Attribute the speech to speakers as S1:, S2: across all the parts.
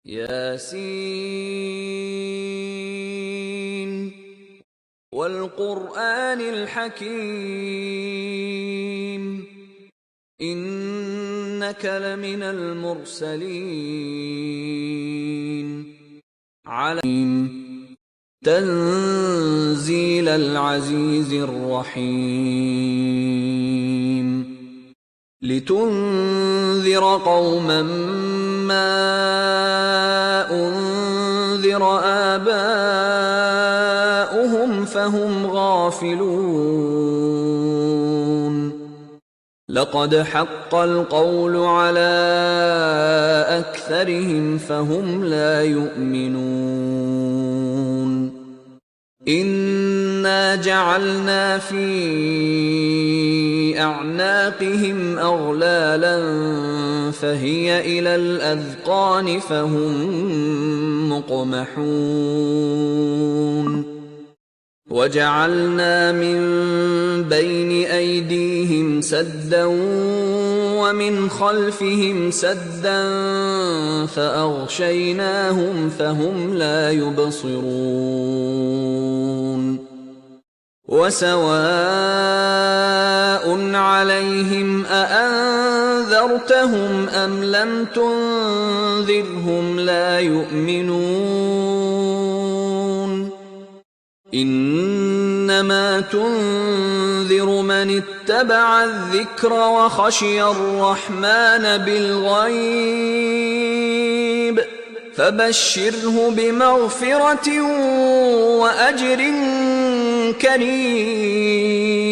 S1: ياسين والقرآن الحكيم إنك لمن المرسلين تنزيل العزيز الرحيم لتنذر قوما ما أنذر آباؤهم فهم غافلون لقد حق القول على أكثرهم فهم لا يؤمنون إنا جعلنا في أعناقهم أغلالا فهي إلى الأذقان فهم مقمحون وجعلنا من بين أيديهم سدا ومن خلفهم سدا فأغشيناهم فهم لا يبصرون وسواء عليهم أأنذرتهم أم لم تنذرهم لا يؤمنون إنما تنذر من اتبع الذكر وخشي الرحمن بالغيب فبشره بمغفرة وأجر كريم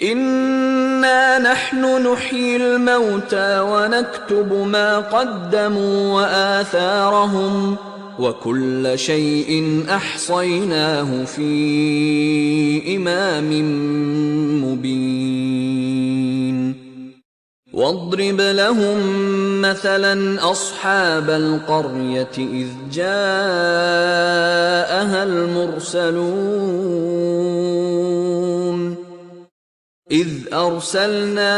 S1: إنا نحن نحيي الموتى ونكتب ما قدموا وآثارهم وكل شيء أحصيناه في إمام مبين واضرب لهم مثلا أصحاب القرية إذ جاءها المرسلون إذ أرسلنا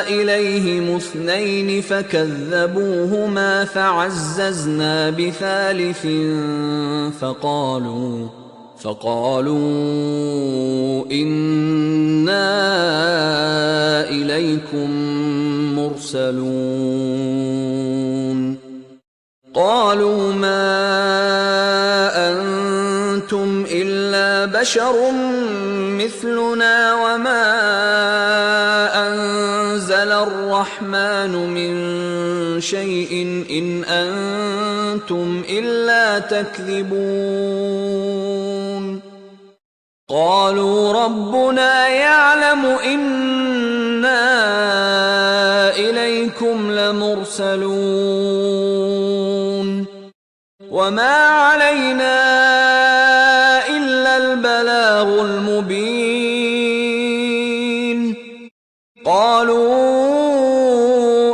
S1: إليهم اثنين فكذبوهما فعززنا بثالث فقالوا إنا إليكم مرسلون قالوا ما أنتم إلا بشر مثلنا وما أنزل الرحمن من شيء إن أنتم إلا تكذبون قالوا ربنا يعلم إنا إليكم لمرسلون وما علينا إلا البلاغ المبين قالوا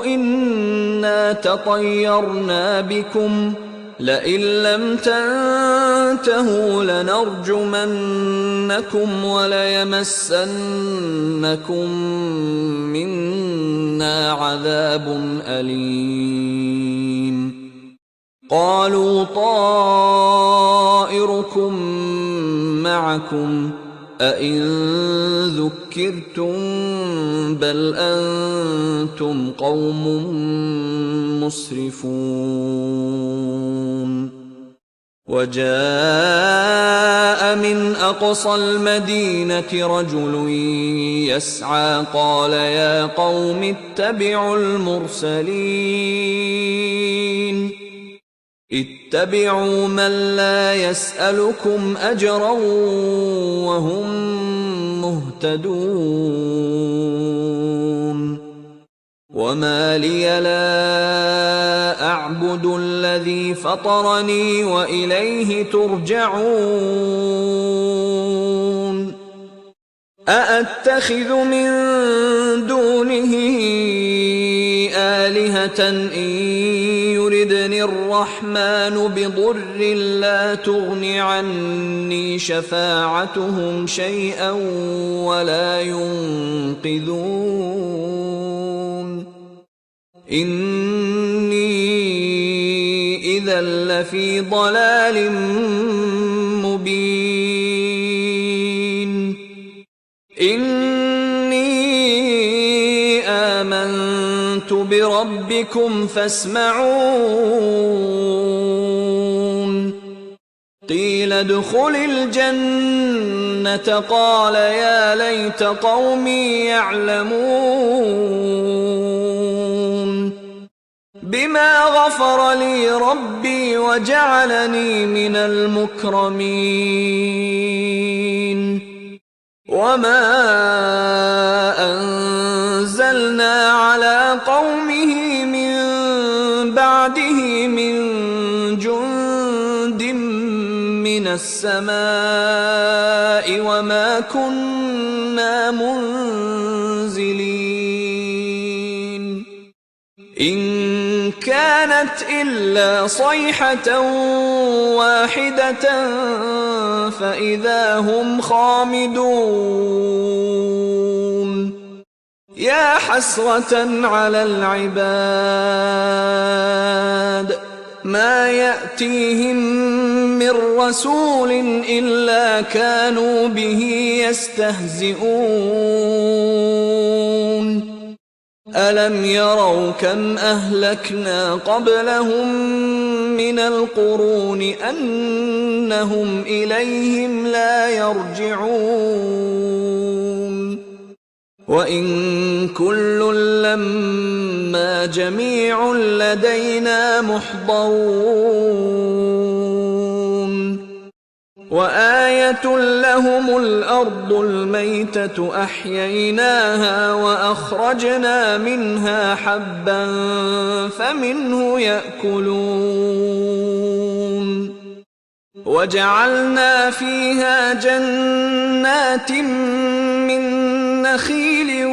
S1: إنا تطيرنا بكم لئن لم تنتهوا لنرجمنكم وليمسنكم منا عذاب أليم قالوا طائركم معكم أئن ذكرتم بل أنتم قوم مسرفون وجاء من أقصى المدينة رجل يسعى قال يا قوم اتبعوا المرسلين اتبعوا من لا يسألكم أجرا وهم مهتدون وما لي لا أعبد الذي فطرني وإليه ترجعون أأتخذ من دونه آلهة إن يردني الرحمن بضر لا تغن عني شفاعتهم شيئا ولا ينقذون إذا لفي ضلال مبين إني آمنت بربكم فاسمعون قيل ادخل الجنة قال يا ليت قومي يعلمون بما غفر لي ربي وجعلني من المكرمين وما أنزلنا على قومه من بعده من جند من السماء وما كنا منزلين إن كانت إلا صيحة واحدة فإذا هم خامدون يا حسرة على العباد ما يأتيهم من رسول إلا كانوا به يستهزئون ألم يروا كم أهلكنا قبلهم من القرون أنهم إليهم لا يرجعون وإن كل لما جميع لدينا محضرون وآية لهم الأرض الميتة أحييناها وأخرجنا منها حبا فمنه يأكلون وجعلنا فيها جنات من نخيل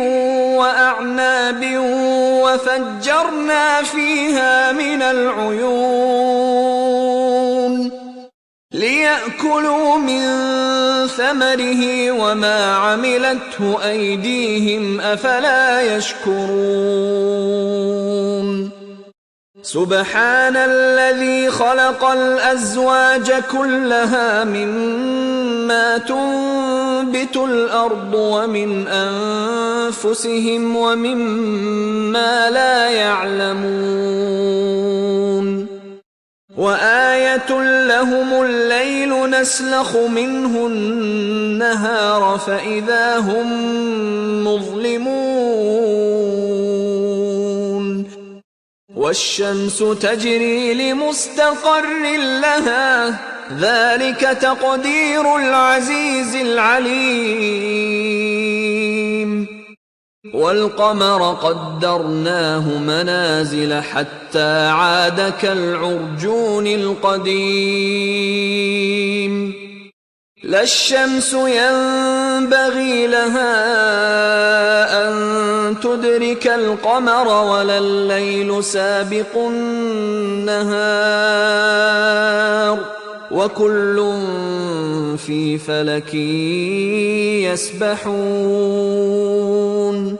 S1: وأعناب وفجرنا فيها من العيون ليأكلوا من ثمره وما عملته أيديهم أفلا يشكرون سبحان الذي خلق الأزواج كلها مما تنبت الأرض ومن أنفسهم ومما لا يعلمون وآية لهم الليل نسلخ منه النهار فإذا هم مظلمون والشمس تجري لمستقر لها ذلك تقدير العزيز العليم والقمر قدرناه منازل حتى عاد كالعرجون القديم لا الشمس ينبغي لها أن تدرك القمر ولا الليل سابق النهار وكل في فلك يسبحون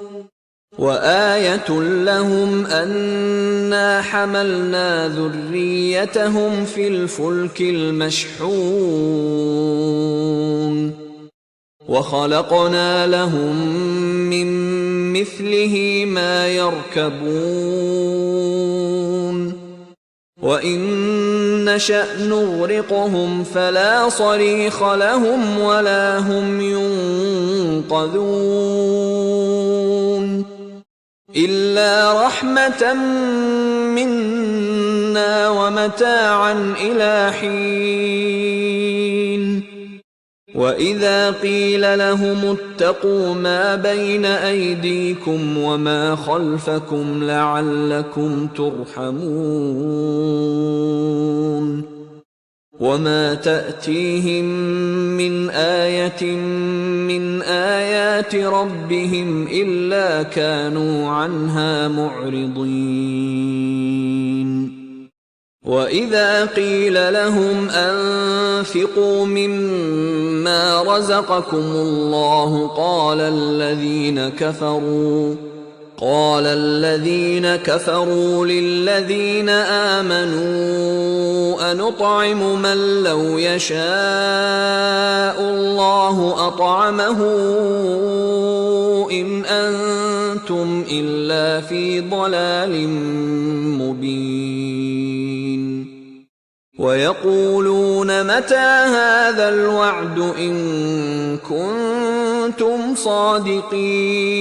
S1: وآية لهم أنا حملنا ذريتهم في الفلك المشحون وخلقنا لهم من مثله ما يركبون وإن نشأ نغرقهم فلا صريخ لهم ولا هم ينقذون إلا رحمة منا ومتاعا إلى حين وإذا قيل لهم اتقوا ما بين أيديكم وما خلفكم لعلكم ترحمون وما تأتيهم من آية من آيات ربهم إلا كانوا عنها معرضين وإذا قيل لهم أنفقوا مما رزقكم الله قال الذين كفروا للذين آمنوا أنطعم من لو يشاء الله أطعمه إن أنتم إلا في ضلال مبين ويقولون متى هذا الوعد إن كنتم صادقين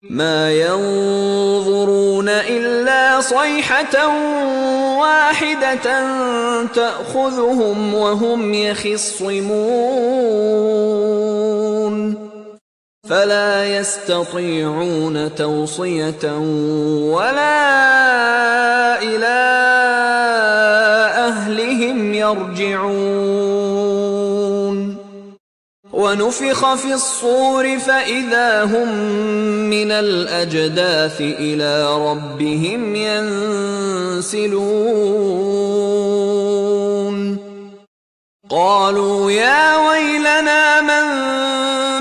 S1: ما ينظرون إلا صيحة واحدة تأخذهم وهم يخصمون فلا يستطيعون توصية ولا إلى أهلهم يرجعون ونفخ في الصور فإذا هم من الأجداث إلى ربهم ينسلون قالوا يا ويلنا من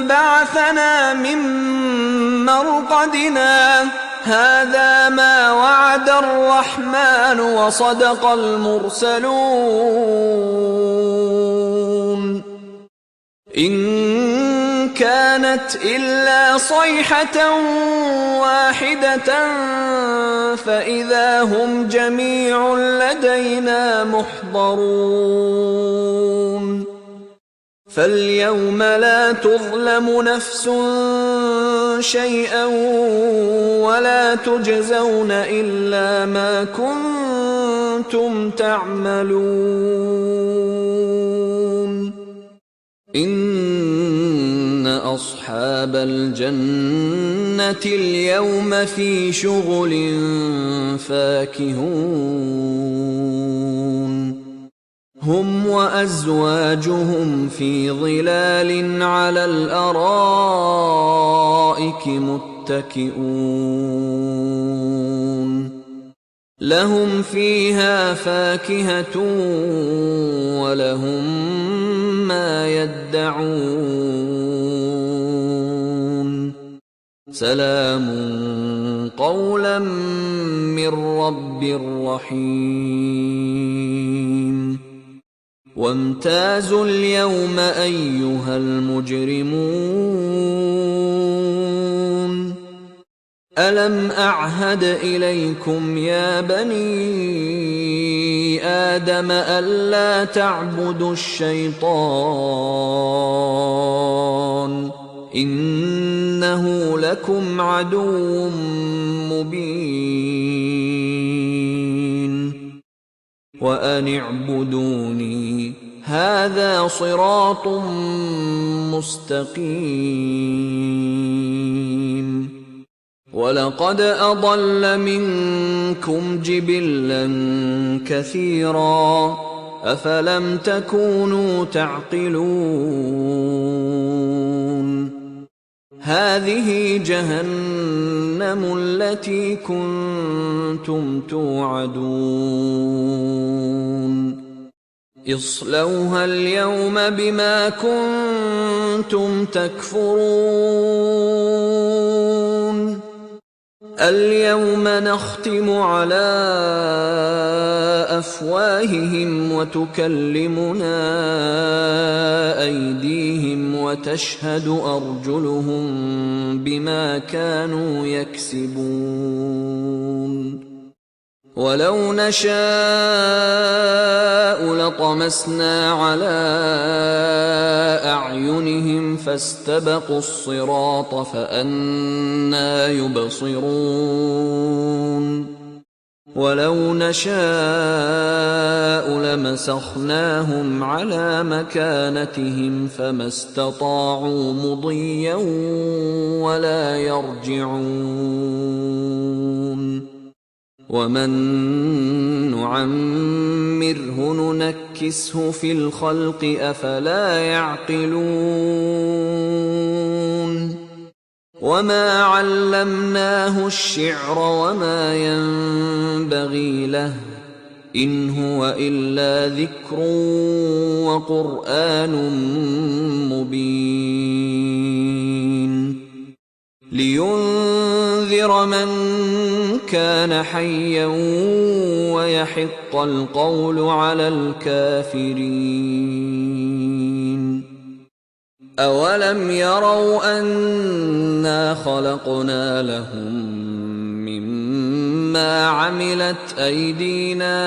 S1: بعثنا من مرقدنا هذا ما وعد الرحمن وصدق المرسلون إن كانت إلا صيحة واحدة فإذا هم جميع لدينا محضرون فاليوم لا تظلم نفس شيئا ولا تجزون إلا ما كنتم تعملون إن أصحاب الجنة اليوم في شغل فاكهون هم وأزواجهم في ظلال على الأرائك متكئون لهم فيها فاكهة ولهم ما يدعون سلام قولا من رب رحيم وامتازوا اليوم أيها المجرمون ألم أعهد إليكم يا بني آدم ألا تعبدوا الشيطان إنه لكم عدو مبين وأن اعبدوني هذا صراط مستقيم ولقد أضل منكم جبلا كثيرا أفلم تكونوا تعقلون هذه جهنم التي كنتم توعدون اصلوها اليوم بما كنتم تكفرون اليوم نختم على أفواههم وتكلمنا أيديهم وتشهد أرجلهم بما كانوا يكسبون ولو نشاء لطمسنا على أعينهم فاستبقوا الصراط فأنى يبصرون ولو نشاء لمسخناهم على مكانتهم فما استطاعوا مضيا ولا يرجعون ومن نعمره ننكسه في الخلق أفلا يعقلون وما علمناه الشعر وما ينبغي له إن هو إلا ذكر وقرآن مبين لينذر من كان حيا ويحق القول على الكافرين. أولم يروا أنا خلقنا لهم مما عملت أيدينا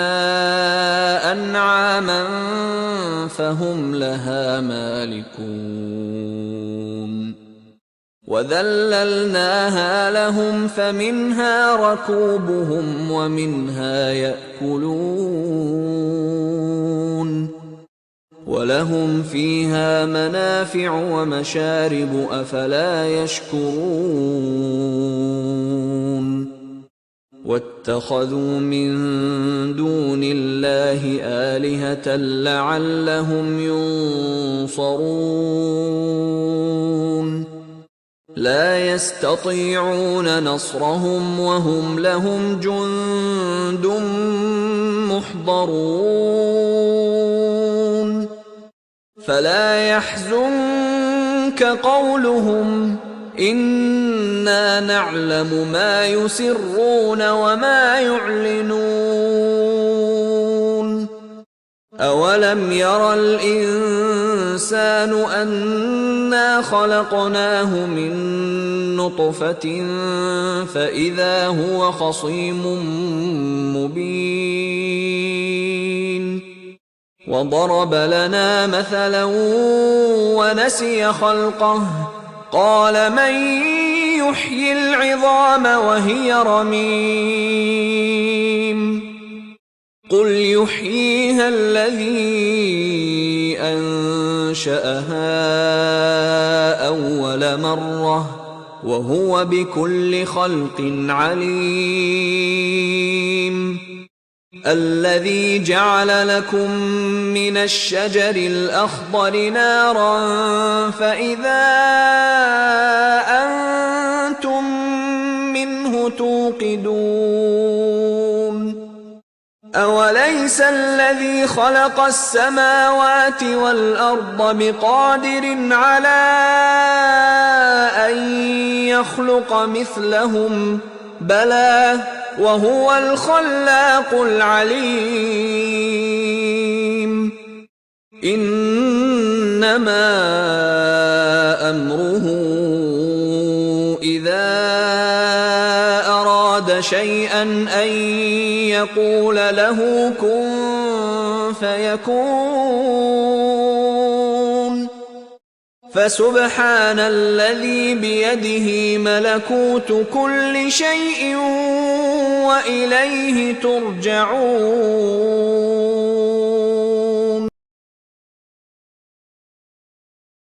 S1: أنعاما فهم لها مالكون وذللناها لهم فمنها ركوبهم ومنها يأكلون ولهم فيها منافع ومشارب أفلا يشكرون واتخذوا من دون الله آلهة لعلهم ينصرون لا يستطيعون نصرهم وهم لهم جند محضرون فلا يحزنك قولهم إنا نعلم ما يسرون وما يعلنون أولم ير الإنسان أنا خلقناه من نطفة فإذا هو خصيم مبين وضرب لنا مثلا ونسي خلقه قال من يحيي العظام وهي رميم قل يحييها الذي أنشأها أول مرة وهو بكل خلق عليم الذي جعل لكم من الشجر الأخضر نارا فإذا أنتم منه توقدون أوليس الذي خلق السماوات والأرض بقادر على أن يخلق مثلهم بلى وهو الخلاق العليم إنما أمره إذا أراد شيئا أن يقول له كن فيكون فسبحان الذي بيده ملكوت كل شيء وإليه ترجعون